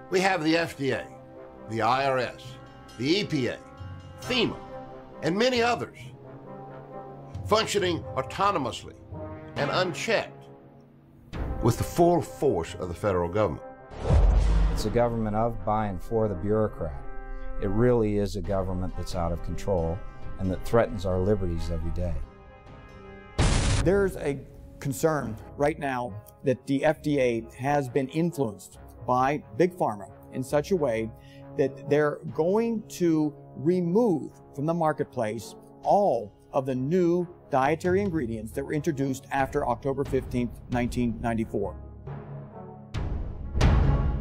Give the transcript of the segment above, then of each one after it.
We have the FDA, the IRS, the EPA, FEMA, and many others, functioning autonomously and unchecked with the full force of the federal government. It's a government of, by, and for the bureaucrat. It really is a government that's out of control and that threatens our liberties every day. There's a concern right now that the FDA has been influenced by Big Pharma in such a way that they're going to remove from the marketplace all of the new dietary ingredients that were introduced after October 15, 1994.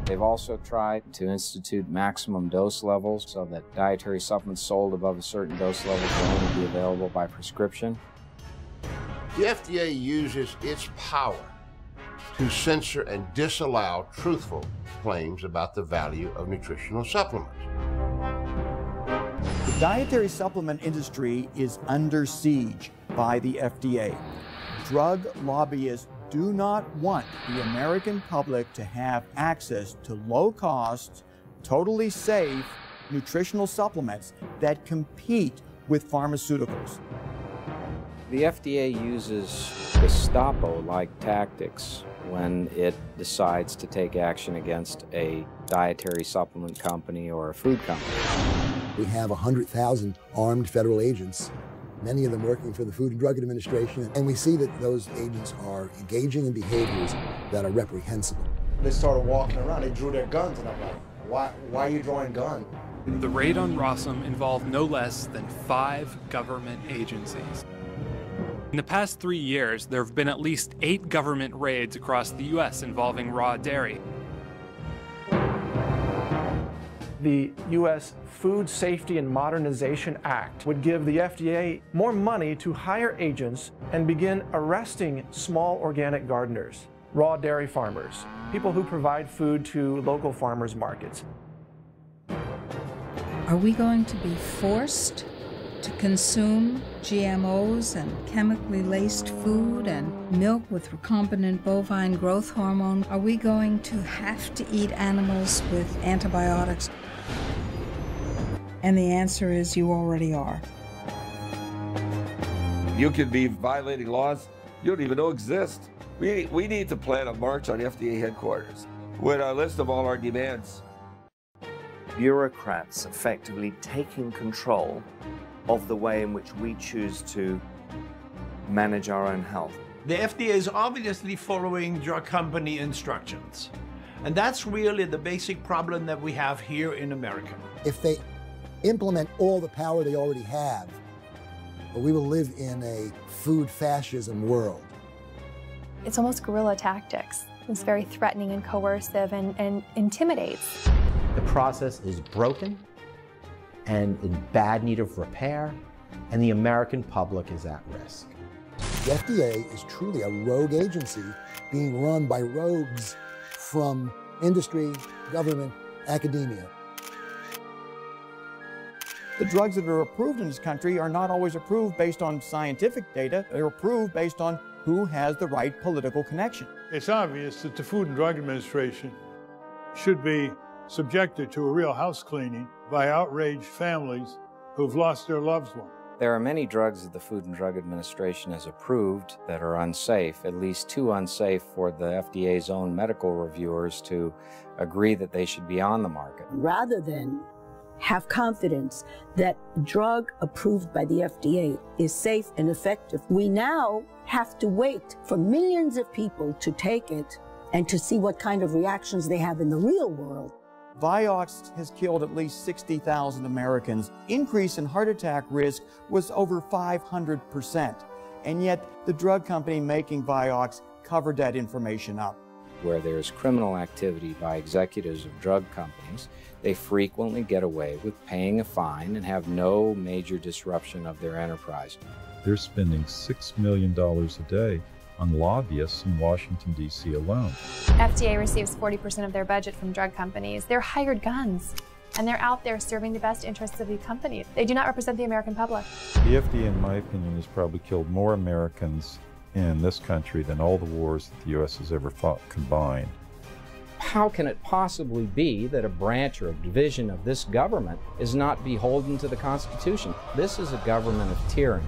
They've also tried to institute maximum dose levels so that dietary supplements sold above a certain dose level can only be available by prescription. The FDA uses its power to censor and disallow truthful claims about the value of nutritional supplements. The dietary supplement industry is under siege by the FDA. Drug lobbyists do not want the American public to have access to low-cost, totally safe nutritional supplements that compete with pharmaceuticals. The FDA uses Gestapo-like tactics when it decides to take action against a dietary supplement company or a food company. We have 100,000 armed federal agents, many of them working for the Food and Drug Administration, and we see that those agents are engaging in behaviors that are reprehensible. They started walking around, they drew their guns, and I'm like, why are you drawing guns? The raid on Rossum involved no less than 5 government agencies. In the past 3 years, there have been at least 8 government raids across the U.S. involving raw dairy. The U.S. Food Safety and Modernization Act would give the FDA more money to hire agents and begin arresting small organic gardeners, raw dairy farmers, people who provide food to local farmers markets. Are we going to be forced to consume GMOs and chemically laced food and milk with recombinant bovine growth hormone? Are we going to have to eat animals with antibiotics? And the answer is you already are. You could be violating laws you don't even know exist. We need to plan a march on FDA headquarters with a list of all our demands. Bureaucrats effectively taking control of the way in which we choose to manage our own health. The FDA is obviously following drug company instructions. And that's really the basic problem that we have here in America. If they implement all the power they already have, we will live in a food fascism world. It's almost guerrilla tactics. It's very threatening and coercive and intimidates. The process is broken and in bad need of repair, and the American public is at risk. The FDA is truly a rogue agency being run by rogues from industry, government, academia. The drugs that are approved in this country are not always approved based on scientific data. They're approved based on who has the right political connection. It's obvious that the Food and Drug Administration should be subjected to a real house cleaning by outraged families who've lost their loved one. There are many drugs that the Food and Drug Administration has approved that are unsafe, at least too unsafe for the FDA's own medical reviewers to agree that they should be on the market. Rather than have confidence that drug approved by the FDA is safe and effective, we now have to wait for millions of people to take it and to see what kind of reactions they have in the real world. Vioxx has killed at least 60,000 Americans. Increase in heart attack risk was over 500%. And yet the drug company making Vioxx covered that information up. Where there's criminal activity by executives of drug companies, they frequently get away with paying a fine and have no major disruption of their enterprise. They're spending $6 million a day on lobbyists in Washington, D.C. alone. FDA receives 40% of their budget from drug companies. They're hired guns, and they're out there serving the best interests of the company. They do not represent the American public. The FDA, in my opinion, has probably killed more Americans in this country than all the wars that the U.S. has ever fought combined. How can it possibly be that a branch or a division of this government is not beholden to the Constitution? This is a government of tyranny.